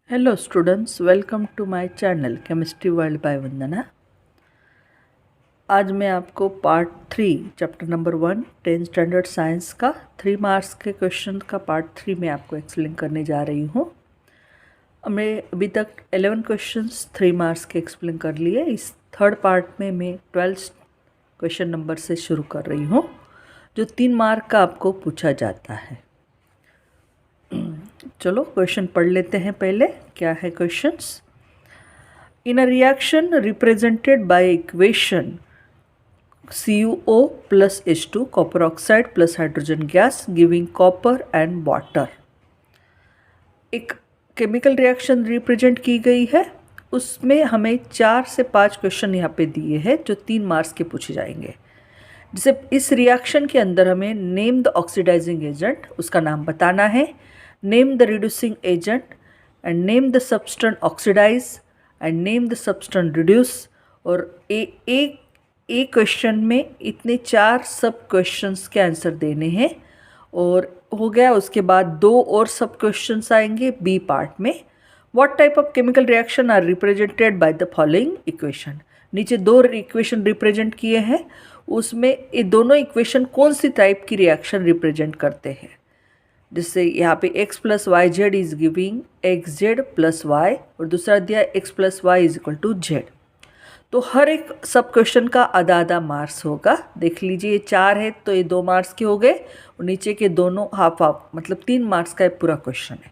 Hello students, welcome to my channel chemistry world by Vandana. आज मैं आपको part 3 chapter number 1 10th standard science का 3 marks के question का पार्ट 3 में आपको एक्सप्लेन करने जा रही हूँ। हमने अभी तक 11 क्वेश्चंस 3 मार्क्स के एक्सप्लेन कर लिए। इस थर्ड पार्ट में मैं 12 क्वेश्चन नंबर से शुरू कर रही हूँ, जो 3 मार्क का आपको पूछा जाता है। चलो क्वेश्चन पढ़ लेते हैं। पहले क्या है questions. In a reaction represented by equation CuO plus H2 copper oxide plus hydrogen gas giving copper and water, एक केमिकल रिएक्शन रिप्रेजेंट की गई है। उसमें हमें 4 से 5 क्वेश्चन यहाँ पे दिए हैं जो 3 मार्क्स के पूछे जाएंगे। जैसे इस रिएक्शन के अंदर हमें नेम द ऑक्सीडाइजिंग एजेंट, उसका नाम बताना है, name the reducing agent and name the substance oxidize and name the substance reduce. और एक क्वेश्चन में इतने 4 सब क्वेश्चंस के आंसर देने हैं और हो गया। उसके बाद 2 और सब क्वेश्चंस आएंगे बी पार्ट में। What type of chemical reaction are represented by the following equation. नीचे 2 इक्वेशन रिप्रेजेंट किए हैं, उसमें ये दोनों इक्वेशन कौन सी टाइप की रिएक्शन रिप्रेजेंट करते हैं। जिससे यहाँ पे x plus Y Z is giving X Z plus Y और दूसरा दिया x plus Y is equal to Z. तो हर एक सब क्वेश्चन का आधा आधा मार्क्स होगा। देख लीजिए, ये 4 है तो ये 2 मार्क्स के हो गए और नीचे के दोनों हाफ हाफ, मतलब 3 मार्क्स का पूरा क्वेश्चन है।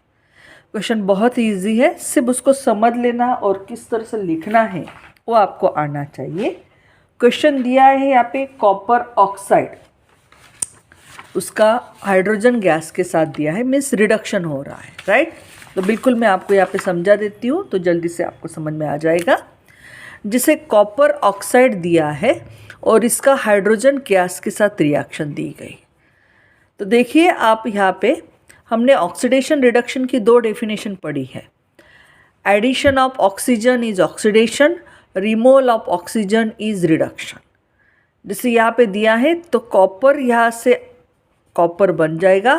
क्वेश्चन बहुत ईजी है, सिर्फ उसको समझ लेना और किस तरह से लिखना है वो आपको आना चाहिए। क्वेश्चन दिया है यहाँ पे कॉपर ऑक्साइड, उसका हाइड्रोजन गैस के साथ दिया है, मीन्स रिडक्शन हो रहा है, राइट। तो बिल्कुल मैं आपको यहाँ पे समझा देती हूँ तो जल्दी से आपको समझ में आ जाएगा। जिसे कॉपर ऑक्साइड दिया है और इसका हाइड्रोजन गैस के साथ रिएक्शन दी गई। तो देखिए आप यहाँ पे हमने ऑक्सीडेशन रिडक्शन की 2 डेफिनेशन पढ़ी है। Addition of oxygen is oxidation, removal of oxygen is reduction. जैसे यहाँ पे दिया है तो कॉपर, यहाँ से कॉपर बन जाएगा,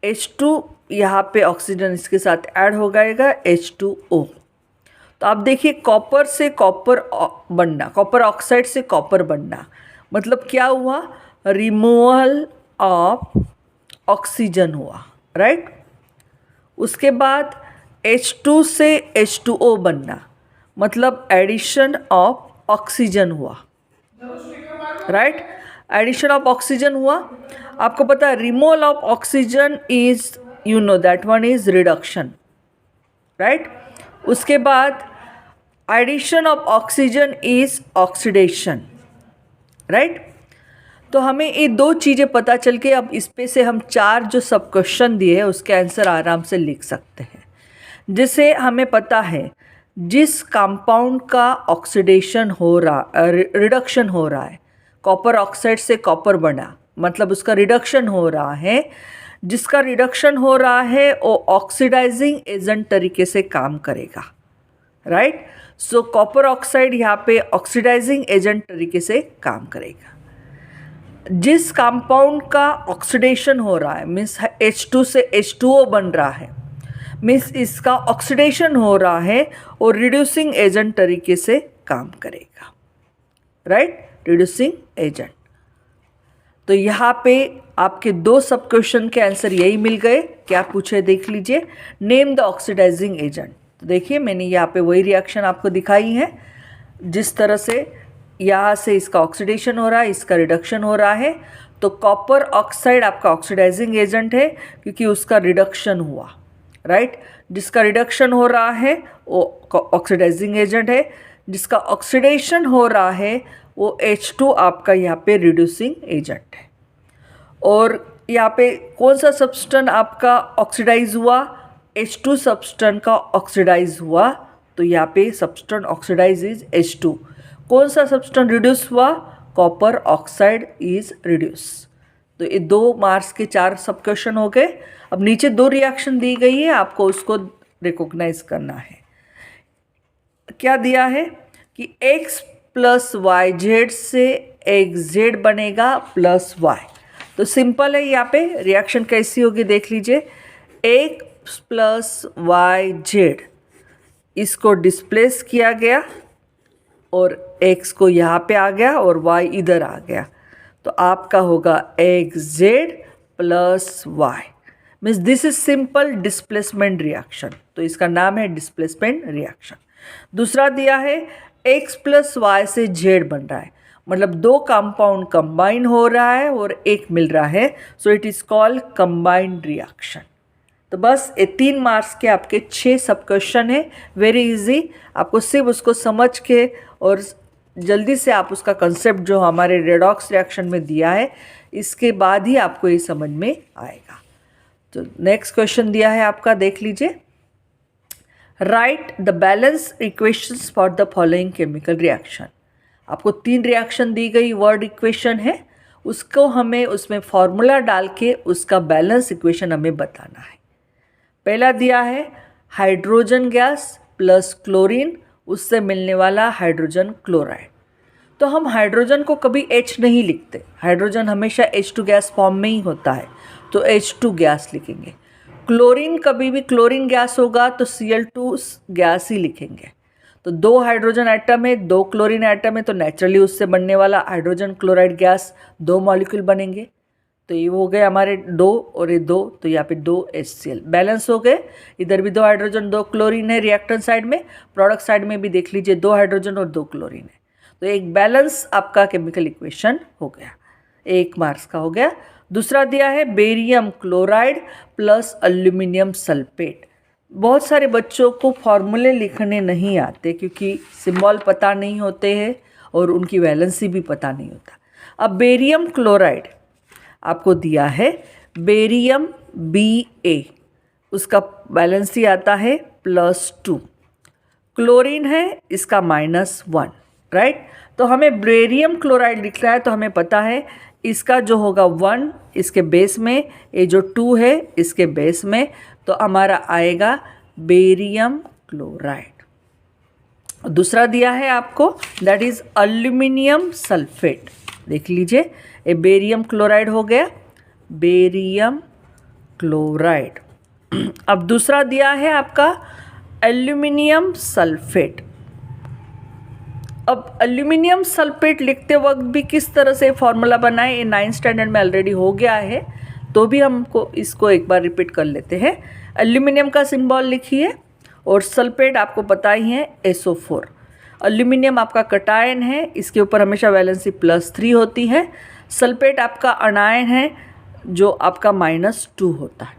H2 यहाँ पे ऑक्सीजन इसके साथ ऐड हो जाएगा H2O। तो आप देखिए कॉपर से कॉपर बनना, कॉपर ऑक्साइड से कॉपर बनना, मतलब क्या हुआ, रिमूवल ऑफ ऑक्सीजन हुआ, राइट। उसके बाद H2 से H2O बनना, मतलब एडिशन ऑफ ऑक्सीजन हुआ, राइट। एडिशन ऑफ ऑक्सीजन हुआ। आपको पता है removal of oxygen is, you know that one is reduction, right. उसके बाद addition of oxygen is oxidation, right. तो हमें ये 2 चीज़ें पता चल के अब इस पे से हम 4 जो सब क्वेश्चन दिए हैं उसके आंसर आराम से लिख सकते हैं। जिसे हमें पता है जिस कंपाउंड का ऑक्सीडेशन हो रहा, रिडक्शन हो रहा है, कॉपर ऑक्साइड से कॉपर बना, मतलब उसका रिडक्शन हो रहा है, जिसका रिडक्शन हो रहा है वो ऑक्सीडाइजिंग एजेंट तरीके से काम करेगा, राइट। सो कॉपर ऑक्साइड यहाँ पे ऑक्सीडाइजिंग एजेंट तरीके से काम करेगा। जिस कंपाउंड का ऑक्सीडेशन हो रहा है, मीन्स H2 से H2O बन रहा है, मीन्स इसका ऑक्सीडेशन हो रहा है और रिड्यूसिंग एजेंट तरीके से काम करेगा, राइट, रिड्यूसिंग एजेंट। तो यहाँ पे आपके 2 सब क्वेश्चन के आंसर यही मिल गए। क्या पूछे देख लीजिए, नेम द ऑक्सीडाइजिंग एजेंट। तो देखिए मैंने यहाँ पे वही रिएक्शन आपको दिखाई है, जिस तरह से यहाँ से इसका ऑक्सीडेशन हो रहा है, इसका रिडक्शन हो रहा है। तो कॉपर ऑक्साइड आपका ऑक्सीडाइजिंग एजेंट है क्योंकि उसका रिडक्शन हुआ, राइट। जिसका रिडक्शन हो रहा है वो ऑक्सीडाइजिंग एजेंट है, जिसका ऑक्सीडेशन हो रहा है वो H2 आपका यहाँ पे रिड्यूसिंग एजेंट है। और यहाँ पे कौन सा सब्सटेंस आपका ऑक्सीडाइज हुआ, H2 सब्सटेंस का ऑक्सीडाइज हुआ। तो यहाँ पे सब्सटेंस ऑक्सीडाइज इज H2। कौन सा सब्सटेंस रिड्यूस हुआ, कॉपर ऑक्साइड इज रिड्यूस। तो ये 2 मार्क्स के 4 सब क्वेश्चन हो गए। अब नीचे 2 रिएक्शन दी गई है, आपको उसको रिकॉग्नाइज करना है। क्या दिया है कि x प्लस वाई जेड से एक्स जेड बनेगा प्लस वाई। तो सिंपल है, यहाँ पे रिएक्शन कैसी होगी देख लीजिए, x प्लस वाई जेड इसको डिस्प्लेस किया गया और x को यहाँ पे आ गया और y इधर आ गया, तो आपका होगा xz plus Y, means this is simple displacement reaction, तो इसका नाम है डिस्प्लेसमेंट रिएक्शन। दूसरा दिया है x प्लस वाई से z बन रहा है, मतलब दो कंपाउंड कंबाइन हो रहा है और एक मिल रहा है, so it is called combined reaction. तो बस ये 3 मार्क्स के आपके 6 सब क्वेश्चन है, वेरी इजी। आपको सिर्फ उसको समझ के और जल्दी से आप उसका कंसेप्ट जो हमारे रेडॉक्स रिएक्शन में दिया है इसके बाद ही आपको ये समझ में आएगा। तो नेक्स्ट क्वेश्चन दिया है आपका, देख लीजिए। Right the balance equations for the following chemical reaction. आपको 3 रिएक्शन दी गई, वर्ड इक्वेशन है, उसको हमें उसमें फॉर्मूला डाल के उसका बैलेंस इक्वेशन हमें बताना है। पहला दिया है हाइड्रोजन गैस प्लस क्लोरीन, उससे मिलने वाला हाइड्रोजन क्लोराइड। तो हम हाइड्रोजन को कभी H नहीं लिखते, हाइड्रोजन हमेशा H2 गैस फॉर्म में ही होता है, तो H2 गैस लिखेंगे। क्लोरीन कभी भी क्लोरीन गैस होगा तो Cl2 गैस ही लिखेंगे। तो 2 हाइड्रोजन एटम है, 2 क्लोरीन एटम है, तो नेचुरली उससे बनने वाला हाइड्रोजन क्लोराइड गैस 2 मॉलिक्यूल बनेंगे। तो ये हो गए हमारे 2 और ये 2, तो यहाँ पे 2 HCl बैलेंस हो गए। इधर भी 2 हाइड्रोजन 2 क्लोरीन है रिएक्टेंट साइड में, प्रोडक्ट साइड में भी देख लीजिए 2 हाइड्रोजन और 2 क्लोरीन है। तो एक बैलेंस आपका केमिकल इक्वेशन हो गया, 1 मार्क्स का हो गया। दूसरा दिया है barium chloride plus aluminium sulphate. बहुत सारे बच्चों को फॉर्मूले लिखने नहीं आते क्योंकि सिंबल पता नहीं होते हैं और उनकी वैलेंसी भी पता नहीं होता। अब बेरियम क्लोराइड आपको दिया है बेरियम Ba, उसका बैलेंसी आता है +2, क्लोरीन है इसका -1, राइट। तो हमें बेरियम क्लोराइड लिखना है, तो हमें पता है इसका जो होगा 1 इसके बेस में, ये जो 2 है इसके बेस में, तो हमारा आएगा बेरियम क्लोराइड। दूसरा दिया है आपको दैट इज़ एल्यूमिनियम सल्फेट। देख लीजिए ये बेरियम क्लोराइड हो गया, बेरियम क्लोराइड। अब दूसरा दिया है आपका एल्यूमिनियम सल्फेट। अब एल्यूमिनियम सल्फेट लिखते वक्त भी किस तरह से फॉर्मूला बनाए, ये 9th स्टैंडर्ड में ऑलरेडी हो गया है, तो भी हमको इसको एक बार रिपीट कर लेते हैं। एल्यूमिनियम का सिंबल लिखिए और सल्फेट आपको पता ही है SO4। एल्यूमिनियम आपका कटायन है, इसके ऊपर हमेशा वैलेंसी +3 होती है। सल्फेट आपका अनायन है जो आपका -2 होता है,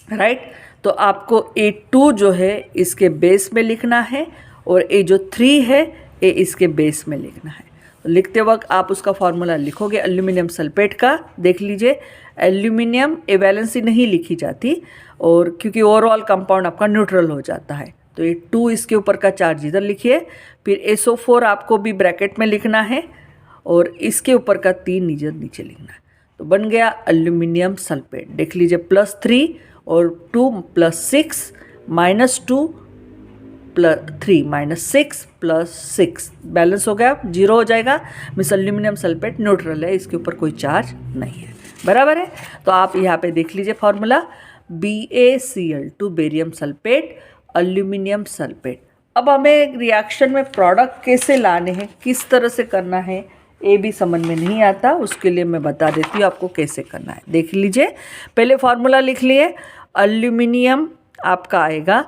राइट। तो आपको A2 जो है इसके बेस में लिखना है और ये जो 3 है ये इसके बेस में लिखना है। तो लिखते वक्त आप उसका फॉर्मूला लिखोगे एल्यूमिनियम सल्फेट का। देख लीजिए एल्यूमिनियम ए वैलेंसी नहीं लिखी जाती और क्योंकि ओवरऑल कंपाउंड आपका न्यूट्रल हो जाता है, तो ये 2 इसके ऊपर का चार्ज इधर लिखिए, फिर SO4 आपको भी ब्रैकेट में लिखना है और इसके ऊपर का 3 इधर नीचे लिखना है। तो बन गया एल्यूमिनियम सल्फेट। देख लीजिए +3 और 2 + 6 -2 +3 -6 +6 बैलेंस हो गया, 0 हो जाएगा। मिस एल्यूमिनियम सल्फेट न्यूट्रल है, इसके ऊपर कोई चार्ज नहीं है, बराबर है। तो आप यहाँ पे देख लीजिए formula BaCl2 barium sulphate aluminium sulphate. अब हमें रिएक्शन में प्रोडक्ट कैसे लाने हैं, किस तरह से करना है, ये भी समझ में नहीं आता, उसके लिए मैं बता देती हूँ आपको कैसे करना है। देख लीजिए पहले फॉर्मूला लिख लिए, एल्यूमिनियम आपका आएगा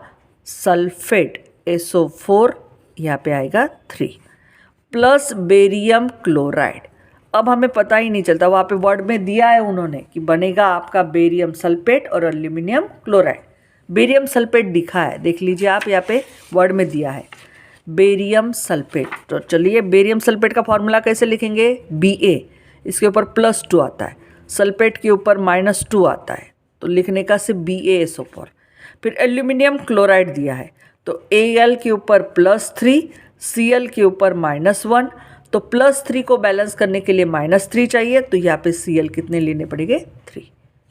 सल्फेट SO4, यहाँ पे आएगा 3 प्लस बेरियम क्लोराइड। अब हमें पता ही नहीं चलता, वहाँ पे वर्ड में दिया है उन्होंने कि बनेगा आपका बेरियम सल्फेट और एल्यूमिनियम क्लोराइड। बेरियम सल्फेट दिखा है, देख लीजिए आप, यहाँ पे वर्ड में दिया है बेरियम सल्फेट। तो चलिए बेरियम सल्फेट का फॉर्मूला कैसे लिखेंगे, Ba, इसके ऊपर +2 आता है, सल्फेट के ऊपर -2 आता है, तो लिखने का सिर्फ BaSO4। फिर एल्यूमिनियम क्लोराइड दिया है, तो Al के ऊपर +3, Cl के ऊपर -1, तो +3 को बैलेंस करने के लिए -3 चाहिए, तो यहाँ पे Cl कितने लेने पड़ेंगे, 3,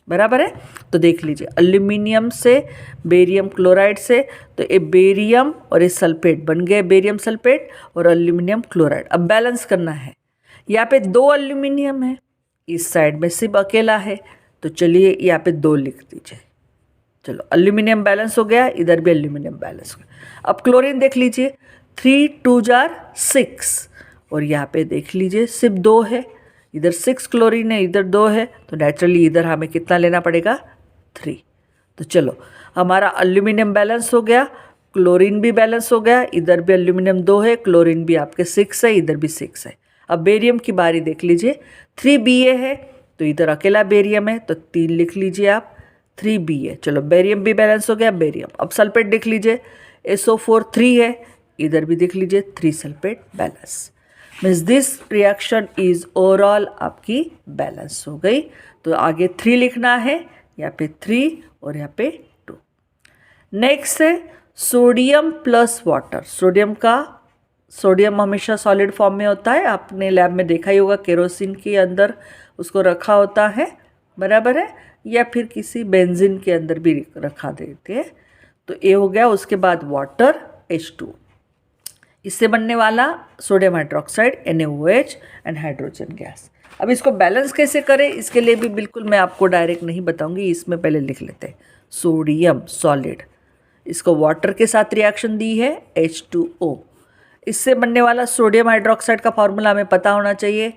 बराबर है। तो देख लीजिए एल्यूमिनियम से बेरियम क्लोराइड से, तो ये बेरियम और ये सल्फेट बन गए बेरियम सल्फेट और एल्यूमिनियम क्लोराइड। अब बैलेंस करना है, यहाँ पे 2 एल्यूमिनियम है, इस साइड में सिर्फ अकेला है, तो चलिए यहाँ पे 2 लिख दीजिए। चलो एल्यूमिनियम बैलेंस हो गया, इधर भी एल्यूमिनियम बैलेंस हो गया। अब क्लोरीन देख लीजिए, 3 2 जार 6 और यहाँ पे देख लीजिए सिर्फ 2 है, इधर 6 क्लोरीन है, इधर 2 है, तो नेचुरली इधर हमें कितना लेना पड़ेगा 3। तो चलो हमारा एल्यूमिनियम बैलेंस हो गया, क्लोरीन भी बैलेंस हो गया, इधर भी एल्यूमिनियम 2 है, क्लोरीन भी आपके 6 है, इधर भी 6 है। अब बेरियम की बारी देख लीजिए, 3Ba है तो इधर अकेला बेरियम है तो 3 लिख लीजिए आप, 3Ba। चलो बेरियम भी बैलेंस हो गया, बेरियम। अब सल्फेट देख लीजिए, SO4 3 है, इधर भी देख लीजिए 3 sulphate balance. Means this reaction is overall आपकी बैलेंस हो गई। तो आगे 3 लिखना है, यहाँ पे 3 और यहाँ पे 2। नेक्स्ट है सोडियम प्लस वाटर। सोडियम हमेशा सॉलिड फॉर्म में होता है, आपने लैब में देखा ही होगा, केरोसिन के अंदर उसको रखा होता है, बराबर है, या फिर किसी बेंजीन के अंदर भी रखा देते हैं। तो ये हो गया। उसके बाद वाटर H2, इससे बनने वाला sodium hydroxide NaOH and hydrogen gas. अब इसको बैलेंस कैसे करें, इसके लिए भी बिल्कुल मैं आपको डायरेक्ट नहीं बताऊंगी, इसमें पहले लिख लेते हैं सोडियम सॉलिड, इसको वाटर के साथ रिएक्शन दी है H2O, इससे बनने वाला सोडियम हाइड्रोक्साइड का फॉर्मूला हमें पता होना चाहिए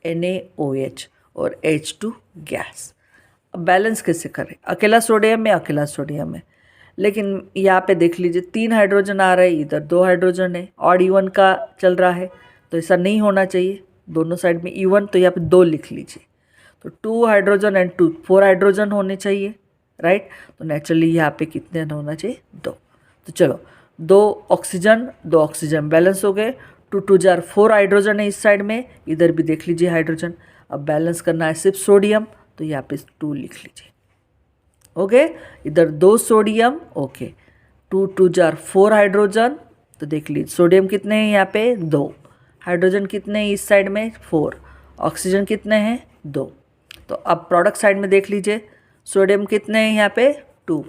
NaOH और H2 गैस। अब बैलेंस कैसे करें, अकेला सोडियम है, लेकिन यहाँ पे देख लीजिए 3 हाइड्रोजन आ रहा है, इधर 2 हाइड्रोजन है, ऑड इवन का चल रहा है, तो ऐसा नहीं होना चाहिए, दोनों साइड में इवन, तो यहाँ पे 2 लिख लीजिए। तो 2 हाइड्रोजन एंड 2 4 हाइड्रोजन होने चाहिए, राइट। तो नेचुरली यहाँ पे कितने होना चाहिए 2। तो चलो 2 ऑक्सीजन बैलेंस हो गए, 2 2 जार 4 हाइड्रोजन है इस साइड में, इधर भी देख लीजिए हाइड्रोजन। अब बैलेंस करना है सिर्फ सोडियम, तो यहाँ पे 2 लिख लीजिए, ओके। इधर 2 सोडियम, ओके, 2 2 जार 4 हाइड्रोजन, तो देख लीजिए सोडियम कितने हैं यहाँ पे 2, हाइड्रोजन कितने हैं इस साइड में 4, ऑक्सीजन कितने हैं 2। तो अब प्रोडक्ट साइड में देख लीजिए, सोडियम कितने हैं यहाँ पे 2,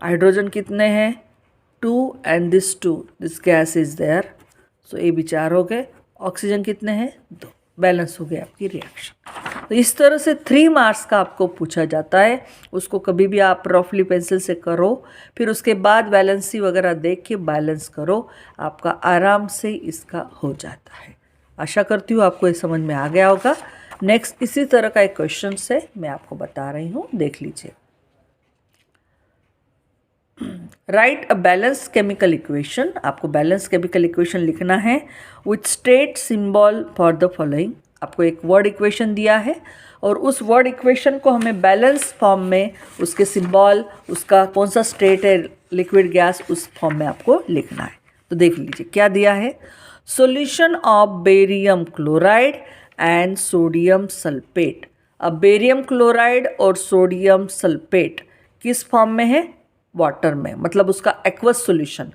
हाइड्रोजन कितने हैं 2 and this gas is there, so ये भी 4 हो गए, ऑक्सीजन कितने हैं 2, बैलेंस हो गया आपकी रिएक्शन। तो इस तरह से 3 मार्क्स का आपको पूछा जाता है, उसको कभी भी आप रफली पेंसिल से करो, फिर उसके बाद बैलेंसी वगैरह देख के बैलेंस करो, आपका आराम से इसका हो जाता है। आशा करती हूँ आपको ये समझ में आ गया होगा। नेक्स्ट इसी तरह का एक क्वेश्चन से मैं आपको बता रही हूँ, देख लीजिए। Right a balance chemical equation, आपको बैलेंस केमिकल इक्वेशन लिखना है with state symbol for the following. आपको एक वर्ड इक्वेशन दिया है और उस वर्ड इक्वेशन को हमें बैलेंस फॉर्म में, उसके सिंबल, उसका कौन सा स्टेट है, लिक्विड गैस, उस फॉर्म में आपको लिखना है। तो देख लीजिए क्या दिया है, solution of barium chloride and sodium sulphate. अब बेरियम क्लोराइड और सोडियम सल्फेट किस फॉर्म में है, वाटर में, मतलब उसका एक्वस सॉल्यूशन।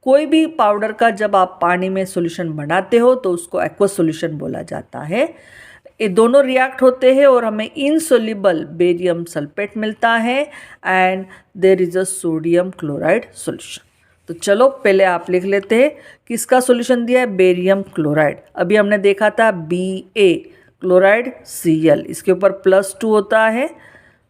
कोई भी पाउडर का जब आप पानी में सॉल्यूशन बनाते हो तो उसको एक्वस सॉल्यूशन बोला जाता है। ये दोनों रिएक्ट होते हैं और हमें इनसोल्यूबल बेरियम सल्फेट मिलता है and there is a sodium chloride solution. तो चलो पहले आप लिख लेते हैं किसका सॉल्यूशन दिया है, बेरियम क्लोराइड। अभी हमने देखा था Ba क्लोराइड Cl, इसके ऊपर +2 होता है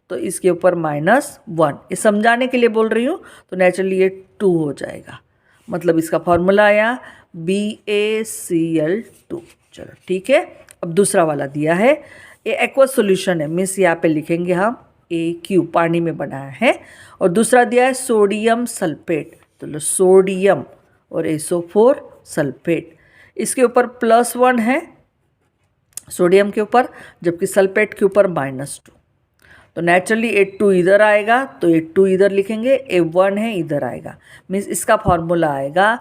तो इसके ऊपर -1, ये समझाने के लिए बोल रही हूँ। तो नेचुरली ये 2 हो जाएगा, मतलब इसका फॉर्मूला आया BaCl2। चलो ठीक है। अब दूसरा वाला दिया है, ये एक्वस सॉल्यूशन है, मीन्स यहाँ पे लिखेंगे हम AQ, पानी में बनाया है, और दूसरा दिया है सोडियम सल्फेट, तो सोडियम और SO4 सल्फेट, इसके ऊपर +1 है सोडियम के ऊपर, जबकि सल्फेट के ऊपर -2। तो नेचुरली A2 इधर आएगा, तो A2 इधर लिखेंगे, A1 है इधर आएगा, मीन्स इसका फॉर्मूला आएगा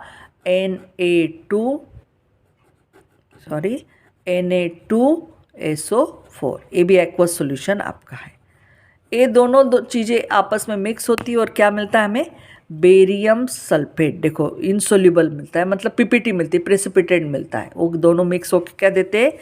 Na2SO4। ये भी एक्वस सॉल्यूशन आपका है। ये दोनों चीज़ें आपस में मिक्स होती है और क्या मिलता है हमें, बेरियम सल्फेट। देखो इनसोल्यूबल मिलता है, मतलब PPT मिलती है, प्रेसिपिटेट मिलता है, वो दोनों मिक्स होकर क्या देते हैं,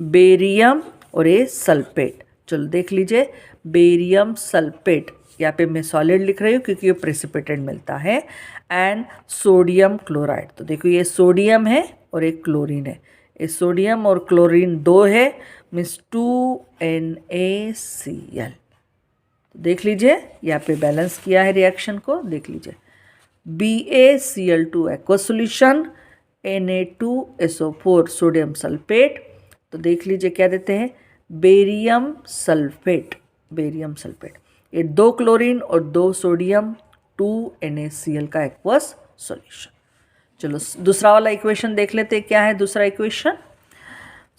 बेरियम और ये सल्फेट। चलो देख लीजिए, बेरियम सल्फेट, यहाँ पे मैं सॉलिड लिख रही हूँ क्योंकि ये प्रेसिपिटेट मिलता है, एंड सोडियम क्लोराइड। तो देखो ये सोडियम है और एक क्लोरीन है, ये सोडियम और क्लोरीन 2 है, मीन्स 2NaCl। तो देख लीजिए यहाँ पे बैलेंस किया है रिएक्शन को, देख लीजिए BaCl2 aqueous solution, Na2SO4 sodium sulphate. तो देख लीजिए क्या देते हैं, बेरियम सल्फेट, बेरियम सल्फेट। ये 2 क्लोरीन और 2 सोडियम 2 NaCl का एक्वस सॉल्यूशन। चलो दूसरा वाला इक्वेशन देख लेते हैं, क्या है दूसरा equation,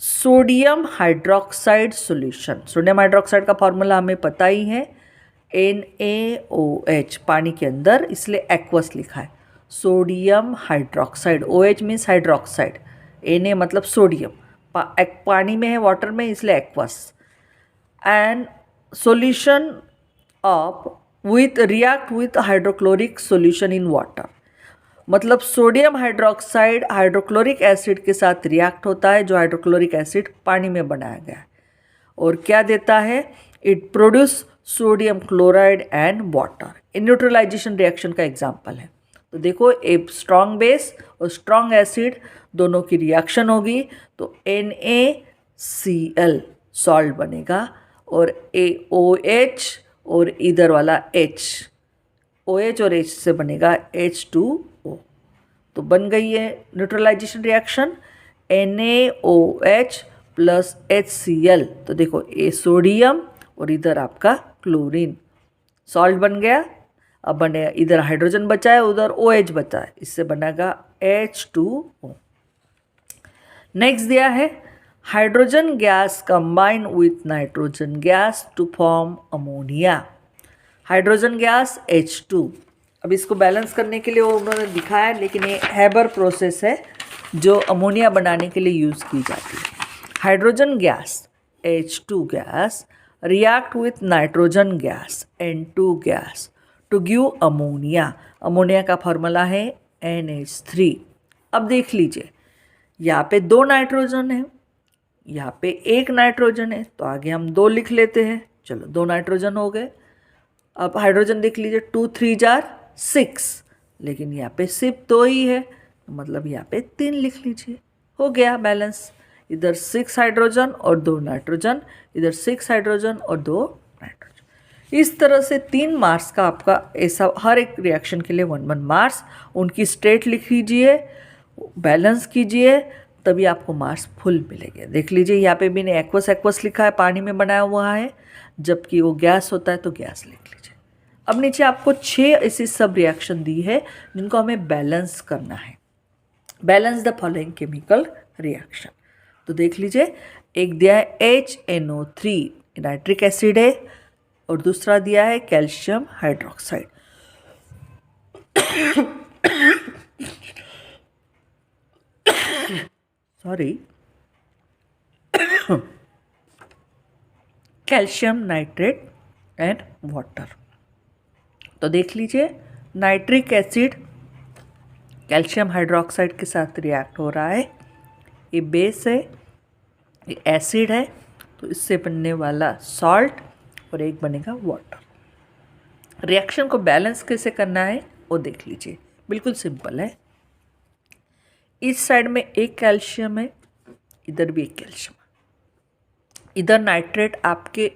sodium hydroxide solution. Sodium hydroxide का फॉर्मूला हमें पता ही है, NaOH, पानी के अंदर, इसलिए एक्वस लिखा है। Sodium hydroxide, OH means hydroxide, Na मतलब सोडियम, पानी में है, वाटर में, इसलिए aqueous. And solution of with react with hydrochloric solution in water, मतलब सोडियम हाइड्रोक्साइड हाइड्रोक्लोरिक एसिड के साथ रिएक्ट होता है, जो हाइड्रोक्लोरिक एसिड पानी में बनाया गया है, और क्या देता है, it produce sodium chloride and water. इन न्यूट्रलाइजेशन रिएक्शन का एग्जाम्पल है। तो देखो एक स्ट्रॉन्ग बेस और स्ट्रॉन्ग एसिड दोनों की रिएक्शन होगी तो NaCl सॉल्ट बनेगा, और AOH और इधर वाला H, OH और H से बनेगा H2O। तो बन गई है neutralization reaction, NaOH plus HCl। तो देखो ये सोडियम और इधर आपका क्लोरीन, सॉल्ट बन गया। अब बने इधर हाइड्रोजन बचा है, उधर OH बचा है, इससे बनेगा H2O। नेक्स्ट दिया है hydrogen gas combine with nitrogen gas to form ammonia. Hydrogen gas H2, अब इसको बैलेंस करने के लिए वो उन्होंने दिखाया है, लेकिन ये हैबर प्रोसेस है जो अमोनिया बनाने के लिए यूज़ की जाती है। Hydrogen gas H2 gas react with nitrogen gas N2 gas to give ammonia. Ammonia का फॉर्मूला है NH3। अब देख लीजिए यहाँ पे 2 नाइट्रोजन है, यहाँ पे 1 नाइट्रोजन है, तो आगे हम 2 लिख लेते हैं। चलो 2 नाइट्रोजन हो गए। अब हाइड्रोजन देख लीजिए 2 3 जार 6, लेकिन यहाँ पे सिर्फ 2 ही है, मतलब यहाँ पे 3 लिख लीजिए, हो गया बैलेंस। इधर 6 हाइड्रोजन और 2 नाइट्रोजन, इधर 6 हाइड्रोजन और 2 नाइट्रोजन। इस तरह से 3 मार्क्स का आपका ऐसा हर एक रिएक्शन के लिए 1 1 मार्क्स, उनकी स्टेट लिख लीजिए, बैलेंस कीजिए, तभी आपको मार्क्स फुल मिलेंगे। देख लीजिए यहाँ पे भी ने एक्वस एक्वस लिखा है, पानी में बनाया हुआ है, जबकि वो गैस होता है तो गैस लिख लीजिए। अब नीचे आपको 6 ऐसी सब रिएक्शन दी है जिनको हमें बैलेंस करना है। Balance the following chemical reaction. तो देख लीजिए, एक दिया है HNO3 नाइट्रिक एसिड है, और दूसरा दिया है calcium hydroxide. Sorry, calcium nitrate and water. तो देख लीजिए नाइट्रिक एसिड कैल्शियम हाइड्रोक्साइड के साथ रिएक्ट हो रहा है, ये बेस है, ये एसिड है, तो इससे बनने वाला सॉल्ट और एक बनेगा वाटर। रिएक्शन को बैलेंस कैसे करना है वो देख लीजिए, बिल्कुल सिंपल है। इस साइड में एक कैल्शियम है, इधर भी एक कैल्शियम है, इधर नाइट्रेट आपके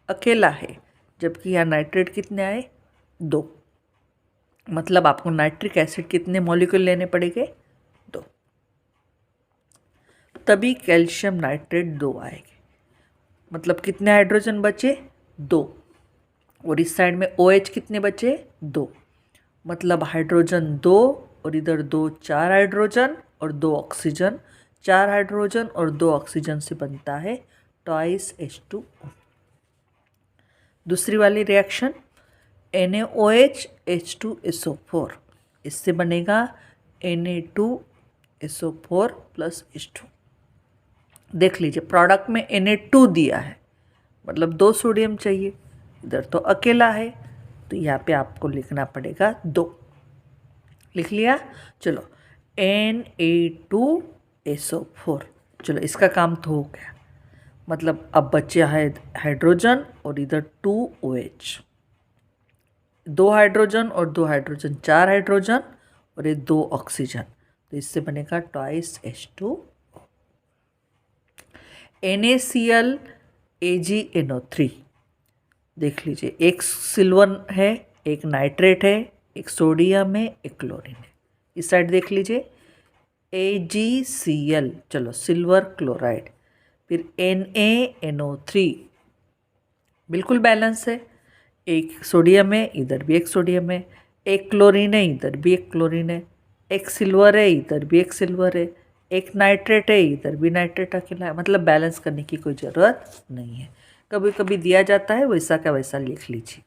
अकेला है, जबकि यहाँ नाइट्रेट कितने आए 2, मतलब आपको नाइट्रिक एसिड कितने मॉलिक्यूल लेने पड़ेंगे 2, तभी कैल्शियम नाइट्रेट 2 आएंगे। मतलब कितने हाइड्रोजन बचे 2, और इस साइड में OH कितने बचे 2, मतलब हाइड्रोजन 2 और इधर 2 4 हाइड्रोजन और 2 ऑक्सीजन, 4 हाइड्रोजन और 2 ऑक्सीजन से बनता है ट्वाइस H2O। दूसरी वाली रिएक्शन NaOH H2SO4, इससे बनेगा Na2SO4 प्लस H2। देख लीजिए प्रोडक्ट में Na2 दिया है, मतलब 2 सोडियम चाहिए, इधर तो अकेला है, तो यहाँ पे आपको लिखना पड़ेगा 2। लिख लिया, चलो Na2SO4, चलो इसका काम तो हो गया। मतलब अब बचे है हाइड्रोजन और इधर 2 OH, 2 हाइड्रोजन और 2 हाइड्रोजन 4 हाइड्रोजन और ये 2 ऑक्सीजन, तो इससे बनेगा ट्वाइस H2। NaCl AgNO3, देख लीजिए, एक सिल्वर है, एक नाइट्रेट है, एक सोडियम है, एक क्लोरीन है। इस साइड देख लीजिए AgCl, चलो सिल्वर क्लोराइड, फिर NaNO3 बिल्कुल बैलेंस है। एक सोडियम है, इधर भी एक सोडियम है, एक क्लोरीन है, इधर भी एक क्लोरीन है, एक सिल्वर है, इधर भी एक सिल्वर है, एक नाइट्रेट है, इधर भी नाइट्रेट अकेला है। मतलब बैलेंस करने की कोई ज़रूरत नहीं है, कभी कभी दिया जाता है, वैसा का वैसा लिख लीजिए।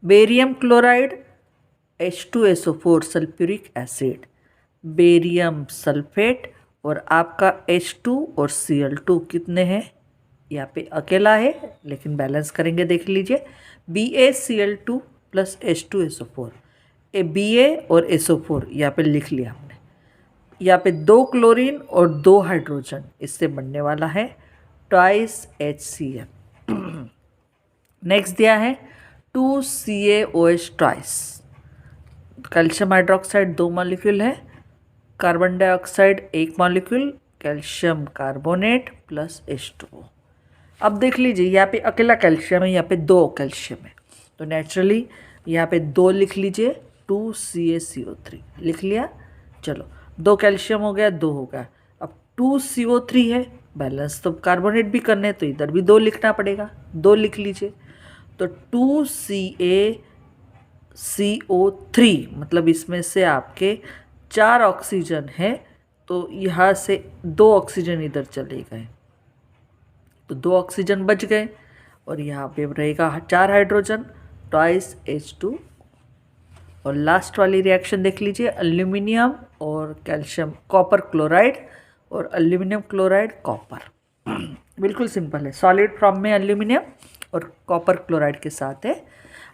Barium chloride H2SO4 sulphuric acid, barium sulphate, और आपका H2 और Cl2 कितने हैं, यहाँ पे अकेला है लेकिन बैलेंस करेंगे, देख लीजिए BaCl2 प्लस H2SO4, ए Ba और SO4 यहाँ पे लिख लिया हमने। यहाँ पे 2 क्लोरीन और 2 हाइड्रोजन, इससे बनने वाला है ट्वाइस HCl। नेक्स्ट दिया है 2CaOH twice, calcium hydroxide 2 molecule है, carbon dioxide 1 molecule, calcium carbonate plus H2O। अब देख लीजिए यहाँ पे अकेला कैल्शियम है, यहाँ पे 2 कैल्शियम है, तो नेचुरली यहाँ पे 2 लिख लीजिए, 2CaCO3 लिख लिया। चलो 2 कैल्शियम हो गया, 2 हो गया, अब 2CO3 है, बैलेंस तो कार्बोनेट भी करने, तो इधर भी 2 लिखना पड़ेगा, 2 लिख लीजिए। तो 2CaCO3 मतलब इसमें से आपके 4 ऑक्सीजन है, तो यहाँ से 2 ऑक्सीजन इधर चले गए, तो 2 ऑक्सीजन बच गए, और यहाँ पे रहेगा 4 हाइड्रोजन, ट्वाइस H2। और लास्ट वाली रिएक्शन देख लीजिए, एल्यूमिनियम और कैल्शियम, कॉपर क्लोराइड और एल्यूमिनियम क्लोराइड कॉपर। बिल्कुल सिंपल है, सॉलिड फॉर्म में एल्यूमिनियम और कॉपर क्लोराइड के साथ है।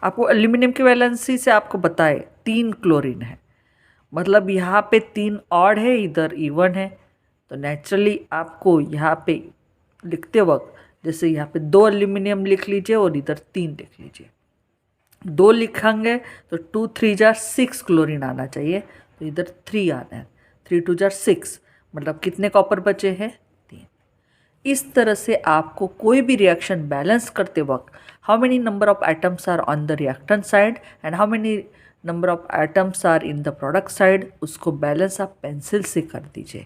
आपको एल्यूमिनियम की वैलेंसी से आपको बताए 3 क्लोरीन है, मतलब यहाँ पे 3 ऑड है, इधर इवन है, तो नेचुरली आपको यहाँ पे लिखते वक्त जैसे यहाँ पे 2 एल्यूमिनियम लिख लीजिए और इधर 3 लिख लीजिए, 2 लिखेंगे तो 2 3 जार 6 क्लोरीन आना चाहिए, तो इधर 3 आना है, 3 2 जार 6, मतलब कितने कॉपर बचे हैं, 3। इस तरह से आपको कोई भी रिएक्शन बैलेंस करते वक्त how many number of atoms are on the reactant side and how many number of atoms are in the product side, उसको बैलेंस आप पेंसिल से कर दीजिए।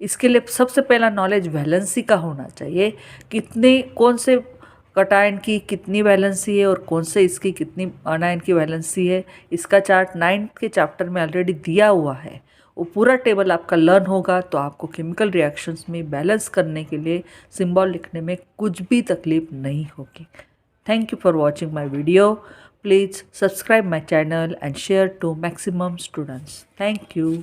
इसके लिए सबसे पहला नॉलेज वैलेंसी का होना चाहिए, कितने कौन से कटायन की कितनी वैलेंसी है और कौन से इसकी कितनी अनायन की वैलेंसी है। इसका चार्ट 9th के चैप्टर में ऑलरेडी दिया हुआ है, वो पूरा टेबल आपका लर्न होगा, तो आपको केमिकल रिएक्शंस में बैलेंस करने के लिए सिंबल लिखने में कुछ भी तकलीफ नहीं होगी। Thank you for watching my video. Please subscribe my channel and share to maximum students. Thank you.